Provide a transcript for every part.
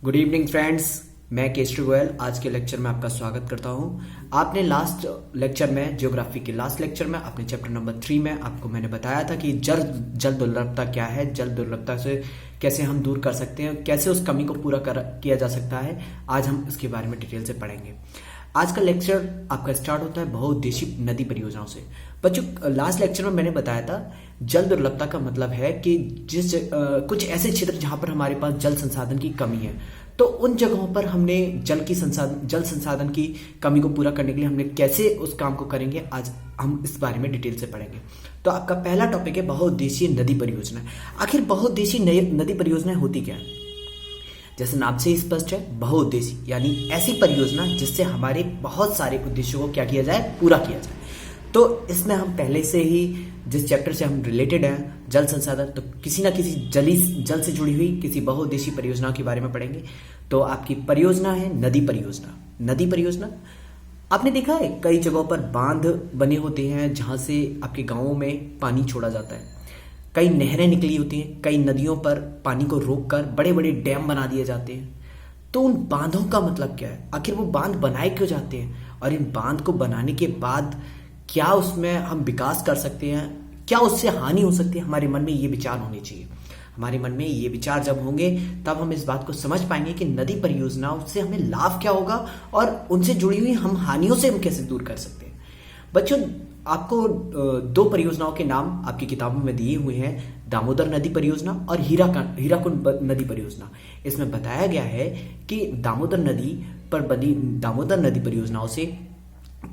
Good evening friends. मैं केशरी गोयल आज के लेक्चर में आपका स्वागत करता हूं। आपने लास्ट लेक्चर में ज्योग्राफी के लास्ट लेक्चर में अपने चैप्टर नंबर 3 में आपको मैंने बताया था कि जल दुर्लभता क्या है, जल दुर्लभता से कैसे हम दूर कर सकते हैं, कैसे उस कमी को पूरा किया जा सकता है। आज हम इसके बारे में डिटेल से पढ़ेंगे। आज का लेक्चर आपका स्टार्ट होता है बहुउद्देशीय नदी परियोजनाओं से। बच्चों, लास्ट लेक्चर में मैंने बताया था जल दुर्लभता का मतलब है कि कुछ ऐसे क्षेत्र जहां पर हमारे पास जल संसाधन की कमी है, तो उन जगहों पर हमने जल संसाधन की कमी को पूरा करने के लिए हमने कैसे उस काम को करेंगे, आज हम इस बारे में डिटेल से पढ़ेंगे। तो आपका पहला टॉपिक है बहुउद्देशीय नदी परियोजना। आखिर बहुउद्देशीय नदी परियोजनाएं होती क्या है? जैसे नाम से ही स्पष्ट है, बहुउद्देशीय यानी ऐसी परियोजना जिससे हमारे बहुत सारे उद्देश्यों को क्या किया जाए, पूरा किया जाए। तो इसमें हम पहले से ही जिस चैप्टर से हम रिलेटेड हैं, जल संसाधन, तो किसी ना किसी जल से जुड़ी हुई किसी बहुउद्देशीय परियोजना के बारे में पढ़ेंगे। तो आपकी परियोजना है नदी परियोजना। नदी परियोजना आपने देखा है कई जगहों पर बांध बने होते हैं जहां से आपके गांवों में पानी छोड़ा जाता है। कई नहरें निकली होती हैं, कई नदियों पर पानी को रोककर बड़े बड़े डैम बना दिए जाते हैं। तो उन बांधों का मतलब क्या है? आखिर वो बांध बनाए क्यों जाते हैं, और इन बांध को बनाने के बाद क्या उसमें हम विकास कर सकते हैं, क्या उससे हानि हो सकती है? हमारे मन में ये विचार होने चाहिए। हमारे मन में ये विचार जब होंगे तब हम इस बात को समझ पाएंगे कि नदी परियोजनाओं से हमें लाभ क्या होगा और उनसे जुड़ी हुई हम हानियों से हम कैसे दूर कर सकते हैं। बच्चों, आपको दो परियोजनाओं के नाम आपकी किताबों में दिए हुए हैं, दामोदर नदी परियोजना और हीराकुंड नदी परियोजना। इसमें बताया गया है कि दामोदर नदी परियोजनाओं से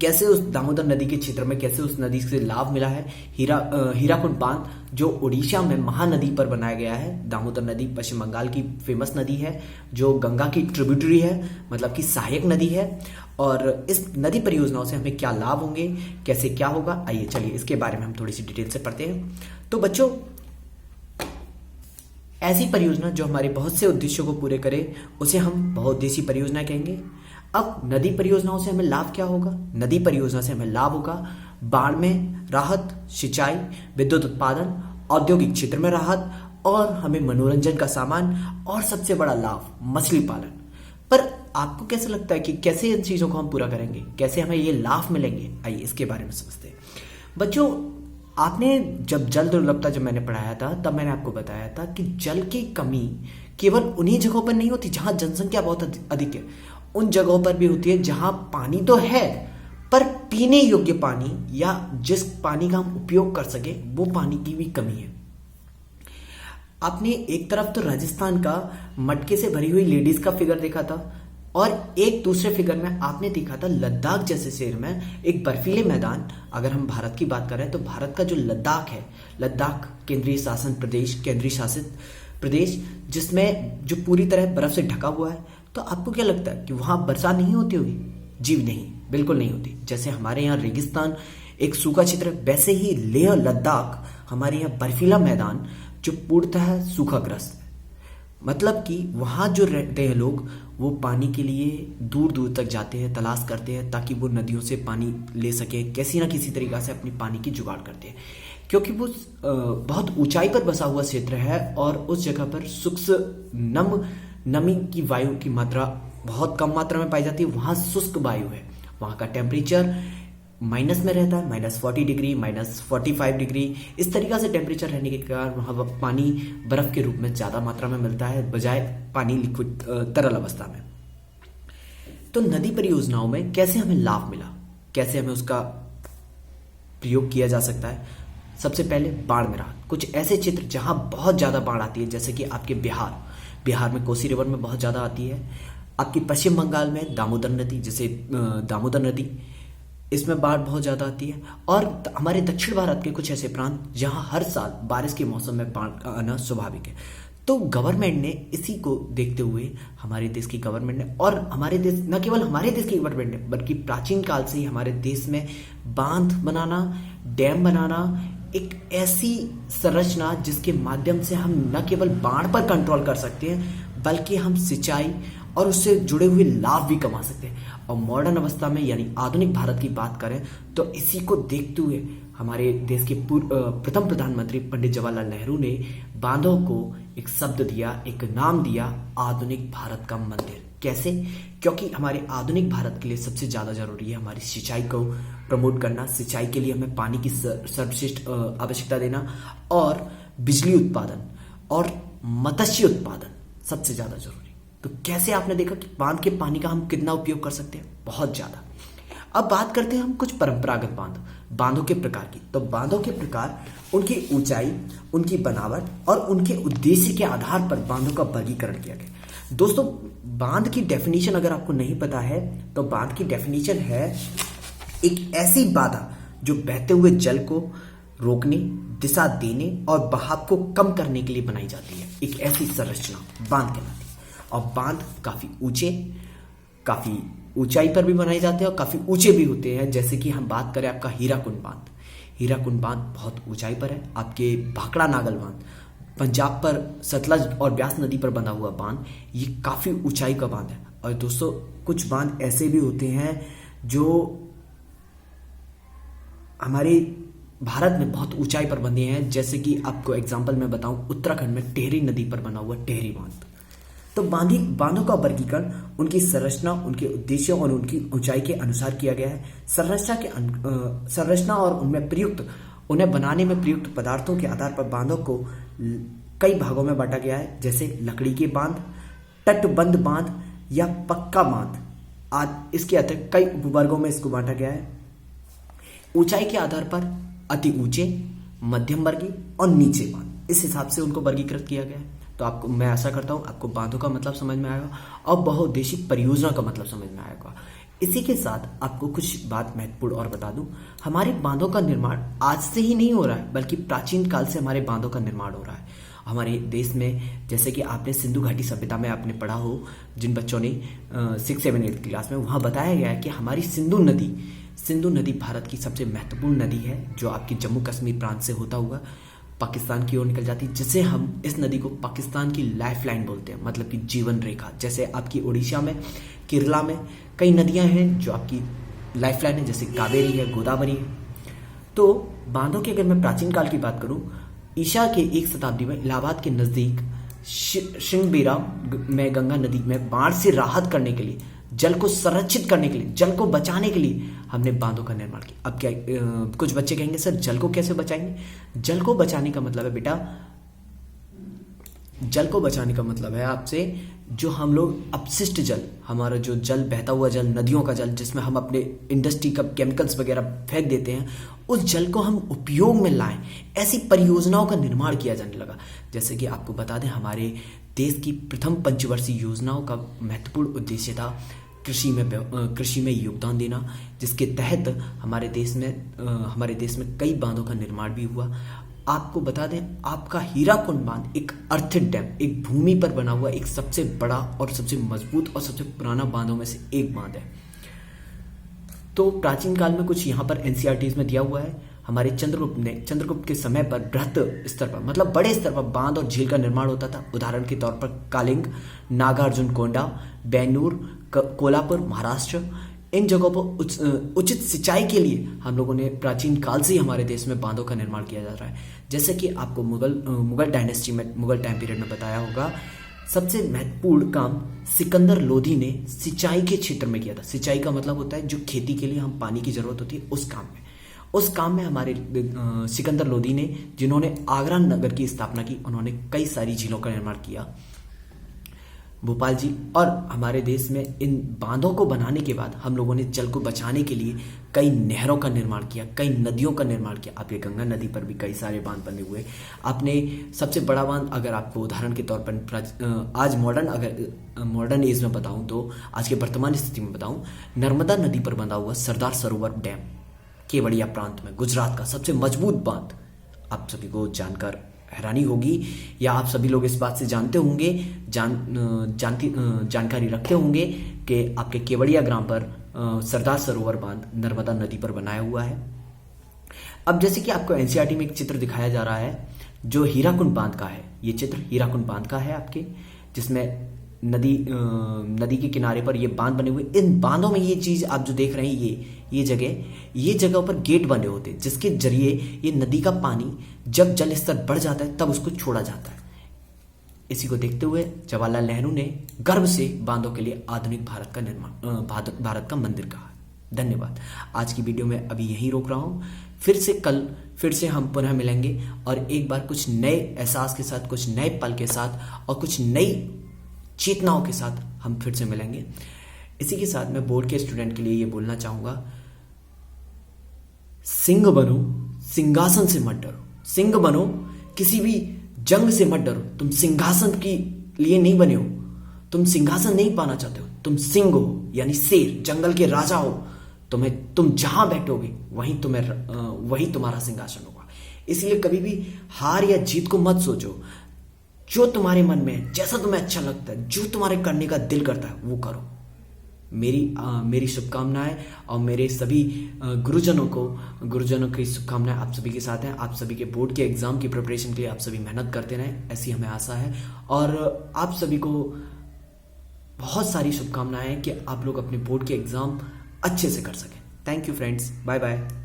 कैसे उस दामोदर नदी के क्षेत्र में कैसे उस नदी से लाभ मिला है। हीराकुंड बांध जो उड़ीसा में महानदी पर बनाया गया है। दामोदर नदी पश्चिम बंगाल की फेमस नदी है जो गंगा की ट्रिब्यूटरी है, मतलब कि सहायक नदी है। और इस नदी परियोजनाओं से हमें क्या लाभ होंगे, कैसे क्या होगा, आइए चलिए इसके बारे में हम थोड़ी सी डिटेल से पढ़ते हैं। तो बच्चों, ऐसी परियोजना जो हमारे बहुत से उद्देश्यों को पूरे करे उसे हम बहुउद्देशीय परियोजना कहेंगे। अब नदी परियोजनाओं से हमें लाभ क्या होगा? नदी परियोजना से हमें लाभ होगा बाढ़ में राहत, सिंचाई, विद्युत उत्पादन, औद्योगिक क्षेत्र में राहत, और हमें मनोरंजन का सामान, और सबसे बड़ा लाभ मछली पालन। पर आपको कैसे लगता है कि कैसे इन चीजों को हम पूरा करेंगे, कैसे हमें ये लाभ मिलेंगे? आइए इसके बारे में समझते हैं। बच्चों, आपने जब जल दुर्लभता जब मैंने पढ़ाया था तब मैंने आपको बताया था कि जल की कमी केवल उन्हीं जगहों पर नहीं होती जहां जनसंख्या बहुत अधिक है, उन जगहों पर भी होती है जहां पानी तो है पर पीने योग्य पानी या जिस पानी का हम उपयोग कर सके वो पानी की भी कमी है। आपने एक तरफ तो राजस्थान का मटके से भरी हुई लेडीज का फिगर देखा था, और एक दूसरे फिगर में आपने देखा था लद्दाख जैसे शहर में एक बर्फीले मैदान। अगर हम भारत की बात करें तो भारत का जो लद्दाख है, लद्दाख केंद्रीय शासित प्रदेश जिसमें जो पूरी तरह बर्फ से ढका हुआ है। तो आपको क्या लगता है कि वहां बरसात नहीं होती होगी? जी नहीं, बिल्कुल नहीं होती। जैसे हमारे यहाँ रेगिस्तान एक सूखा क्षेत्र, वैसे ही लेह लद्दाख हमारे यहाँ बर्फीला मैदान जो पूर्णतः सूखाग्रस्त है। मतलब कि वहां जो रहते हैं लोग वो पानी के लिए दूर दूर तक जाते हैं, तलाश करते हैं ताकि वो नदियों से पानी ले सके, किसी ना किसी तरीका से अपनी पानी की जुगाड़ करते हैं। क्योंकि वो बहुत ऊंचाई पर बसा हुआ क्षेत्र है और उस जगह पर सूक्ष्म नमी की वायु की मात्रा बहुत कम मात्रा में पाई जाती है। वहां शुष्क वायु है, वहां का टेम्परेचर माइनस में रहता है, -40 डिग्री, -45 डिग्री, इस तरीका से टेम्परेचर रहने के कारण वहां पानी बर्फ के रूप में ज्यादा मात्रा में मिलता है बजाय पानी लिक्विड तरल अवस्था में। तो नदी परियोजनाओं में कैसे हमें लाभ मिला, कैसे हमें उसका प्रयोग किया जा सकता है? सबसे पहले बाढ़ में राहत। कुछ ऐसे क्षेत्र जहां बहुत ज्यादा बाढ़ आती है, जैसे कि आपके बिहार में कोसी रिवर में बहुत ज्यादा आती है। आपकी पश्चिम बंगाल में दामोदर नदी, जैसे दामोदर नदी, इसमें बाढ़ बहुत ज्यादा आती है। और हमारे दक्षिण भारत के कुछ ऐसे प्रांत जहां हर साल बारिश के मौसम में बाढ़ आना स्वाभाविक है। तो गवर्नमेंट ने इसी को देखते हुए, हमारे देश की गवर्नमेंट ने, और हमारे देश, न केवल हमारे देश की गवर्नमेंट ने बल्कि प्राचीन काल से ही हमारे देश में बांध बनाना, डैम बनाना, एक ऐसी संरचना जिसके माध्यम से हम न केवल बाढ़ पर कंट्रोल कर सकते हैं बल्कि हम सिंचाई और उससे जुड़े हुए लाभ भी कमा सकते हैं। और मॉडर्न अवस्था में यानी आधुनिक भारत की बात करें तो इसी को देखते हुए हमारे देश के प्रथम प्रधानमंत्री पंडित जवाहरलाल नेहरू ने बांधों को एक शब्द दिया, एक नाम दिया, आधुनिक भारत का मंदिर। कैसे? क्योंकि हमारे आधुनिक भारत के लिए सबसे ज्यादा जरूरी है हमारी सिंचाई को प्रमोट करना। सिंचाई के लिए हमें पानी की सर्वश्रेष्ठ आवश्यकता देना, और बिजली उत्पादन और मत्स्य उत्पादन सबसे ज्यादा जरूरी। तो कैसे? आपने देखा कि बांध के पानी का हम कितना उपयोग कर सकते हैं, बहुत ज्यादा। अब बात करते हैं हम कुछ परंपरागत बांधों के प्रकार की। तो बांधों के प्रकार, उनकी ऊंचाई, उनकी बनावट और उनके उद्देश्य के आधार पर बांधों का वर्गीकरण किया गया। दोस्तों, बांध की डेफिनेशन अगर आपको नहीं पता है तो बांध की डेफिनेशन है एक ऐसी बाधा जो बहते हुए जल को रोकने, दिशा देने और बहाव को कम करने के लिए बनाई जाती है। एक ऐसी संरचना बांध कहलाती है। और बांध काफी ऊंचाई पर भी बनाए जाते हैं और काफी ऊंचे भी होते हैं। जैसे कि हम बात करें आपका हीराकुंड बांध। हीराकुंड बांध बहुत ऊंचाई पर है। आपके भाखड़ा नागल बांध, पंजाब पर सतलज और ब्यास नदी पर बना हुआ बांध, ये काफी ऊंचाई का बांध है। और दोस्तों, कुछ बांध ऐसे भी होते हैं जो हमारे भारत में बहुत ऊंचाई पर बने हैं। जैसे कि आपको एग्जांपल मैं बताऊं, उत्तराखंड में टेहरी नदी पर बना हुआ टेहरी बांध। तो बांधों का वर्गीकरण उनकी संरचना, उनके उद्देश्य और उनकी ऊंचाई के अनुसार किया गया है। संरचना और उनमें प्रयुक्त, उन्हें बनाने में प्रयुक्त पदार्थों के आधार पर बांधों को कई भागों में बांटा गया है। जैसे लकड़ी के बांध, तटबंध बांध या पक्का बांध आदि। इसके अतिरिक्त कई उपवर्गों में इसको बांटा गया है। ऊंचाई के आधार पर अति ऊंचे, मध्यम वर्गीय और नीचे बांध, इस हिसाब से उनको वर्गीकृत किया गया है। तो आपको, मैं आशा करता हूं आपको बांधों का मतलब समझ में आएगा और बहुउद्देशीय परियोजना का मतलब समझ में आएगा। इसी के साथ आपको कुछ बात महत्वपूर्ण और बता दूं, हमारे बांधों का निर्माण आज से ही नहीं हो रहा है, बल्कि प्राचीन काल से हमारे बांधों का निर्माण हो रहा है हमारे देश में। जैसे कि आपने सिंधु घाटी सभ्यता में आपने पढ़ा हो, जिन बच्चों ने 6, 7, 8 क्लास में, वहां बताया गया है कि हमारी सिंधु नदी भारत की सबसे महत्वपूर्ण नदी है, जो आपकी जम्मू कश्मीर प्रांत से होता हुआ पाकिस्तान की ओर निकल जाती है, जिसे हम इस नदी को पाकिस्तान की लाइफ लाइन बोलते हैं, मतलब कि जीवन रेखा। जैसे आपकी उड़ीसा में, केरला में कई नदियां हैं जो आपकी लाइफ लाइन है, जैसे कावेरी है, गोदावरी है। तो बांधों की अगर मैं प्राचीन काल की बात करूं, ईसा के 1 शताब्दी में इलाहाबाद के नजदीक श्रृंगबेरा में गंगा नदी में बाढ़ से राहत करने के लिए, जल को संरक्षित करने के लिए, जल को बचाने के लिए हमने बांधों का निर्माण किया। अब क्या कुछ बच्चे कहेंगे, सर जल को कैसे बचाएंगे? जल को बचाने का मतलब है बेटा, जल को बचाने का मतलब है आपसे, जो हम लोग अपशिष्ट जल, हमारा जो जल, बहता हुआ जल, नदियों का जल, जिसमें हम अपने इंडस्ट्री का केमिकल्स वगैरह फेंक देते हैं, उस जल को हम उपयोग में लाएं। ऐसी परियोजनाओं का निर्माण किया जाने लगा। जैसे कि आपको बता दें, हमारे देश की प्रथम पंचवर्षीय योजनाओं का महत्वपूर्ण उद्देश्य था कृषि में योगदान देना, जिसके तहत हमारे देश में कई बांधों का निर्माण भी हुआ। आपको बता दें, आपका हीराकुंड बांध एक अर्थिड डैम, एक भूमि पर बना हुआ एक सबसे बड़ा और सबसे मजबूत और सबसे पुराना बांधों में से एक बांध है। तो प्राचीन काल में कुछ यहाँ पर एनसीईआरटीज में दिया हुआ है। हमारे चंद्रगुप्त के समय पर बृहत स्तर पर, मतलब बड़े स्तर पर बांध और झील का निर्माण होता था। उदाहरण के तौर पर कालिंग, नागार्जुनकोंडा, बैनूर, कोल्हापुर, महाराष्ट्र, इन जगहों पर उचित सिंचाई के लिए हम लोगों ने प्राचीन काल से ही हमारे देश में बांधों का निर्माण किया जा रहा है। जैसे कि आपको मुगल डायनेस्टी में, मुगल टाइम पीरियड में बताया होगा, सबसे महत्वपूर्ण काम सिकंदर लोधी ने सिंचाई के क्षेत्र में किया था। सिंचाई का मतलब होता है जो खेती के लिए हम पानी की जरूरत होती है, उस काम में हमारे सिकंदर लोधी ने, जिन्होंने आगरा नगर की स्थापना की, उन्होंने कई सारी झीलों का निर्माण किया, भोपाल जी। और हमारे देश में इन बांधों को बनाने के बाद हम लोगों ने जल को बचाने के लिए कई नहरों का निर्माण किया, कई नदियों का निर्माण किया। आपके गंगा नदी पर भी कई सारे बांध बने हुए। आपने सबसे बड़ा बांध, अगर आपको उदाहरण के तौर पर आज मॉडर्न एज में बताऊं, तो आज के वर्तमान स्थिति में बताऊं, नर्मदा नदी पर बना हुआ सरदार सरोवर डैम, केवड़िया प्रांत में, गुजरात का सबसे मजबूत बांध। आप सभी को जानकर हैरानी होगी, या आप सभी लोग इस बात से जानते होंगे, जानकारी रखते होंगे कि आपके केवड़िया ग्राम पर सरदार सरोवर बांध नर्मदा नदी पर बनाया हुआ है। अब जैसे कि आपको एनसीईआरटी में एक चित्र दिखाया जा रहा है जो हीराकुंड बांध का है। ये चित्र हीराकुंड बांध का है आपके, जिसमें नदी के किनारे पर ये बांध बने हुए, इन बांधों में ये चीज आप जो देख रहे हैं, ये जगह पर गेट बने होते हैं जिसके जरिए ये नदी का पानी जब जल स्तर बढ़ जाता है तब उसको छोड़ा जाता है। इसी को देखते हुए जवाहरलाल नेहरू ने गर्व से बांधों के लिए आधुनिक भारत का निर्माण, भारत का मंदिर कहा। धन्यवाद। आज की वीडियो में अभी यहीं रोक रहा हूं। फिर से हम पुनः मिलेंगे और एक बार कुछ नए एहसास के साथ, कुछ नए पल के साथ और कुछ नई चेतनाओं के साथ हम फिर से मिलेंगे। इसी के साथ मैं बोर्ड के स्टूडेंट के लिए ये बोलना चाहूंगा, सिंह बनो, सिंहासन से मत डरो। सिंह बनो, किसी भी जंग से मत डरो। तुम सिंहासन के लिए नहीं बने हो, तुम सिंहासन नहीं पाना चाहते हो, तुम सिंह हो यानी शेर, जंगल के राजा हो। तुम जहां बैठोगे वहीं तुम्हारा सिंहासन होगा। इसलिए कभी भी हार या जीत को मत सोचो। जो तुम्हारे मन में है, जैसा तुम्हें अच्छा लगता है, जो तुम्हारे करने का दिल करता है वो करो। मेरी शुभकामनाएं और मेरे सभी गुरुजनों की शुभकामनाएं आप सभी के साथ हैं। आप सभी के बोर्ड के एग्जाम की प्रिपरेशन के लिए आप सभी मेहनत करते रहें, ऐसी हमें आशा है। और आप सभी को बहुत सारी शुभकामनाएं कि आप लोग अपने बोर्ड के एग्जाम अच्छे से कर सकें। Thank you friends, bye bye.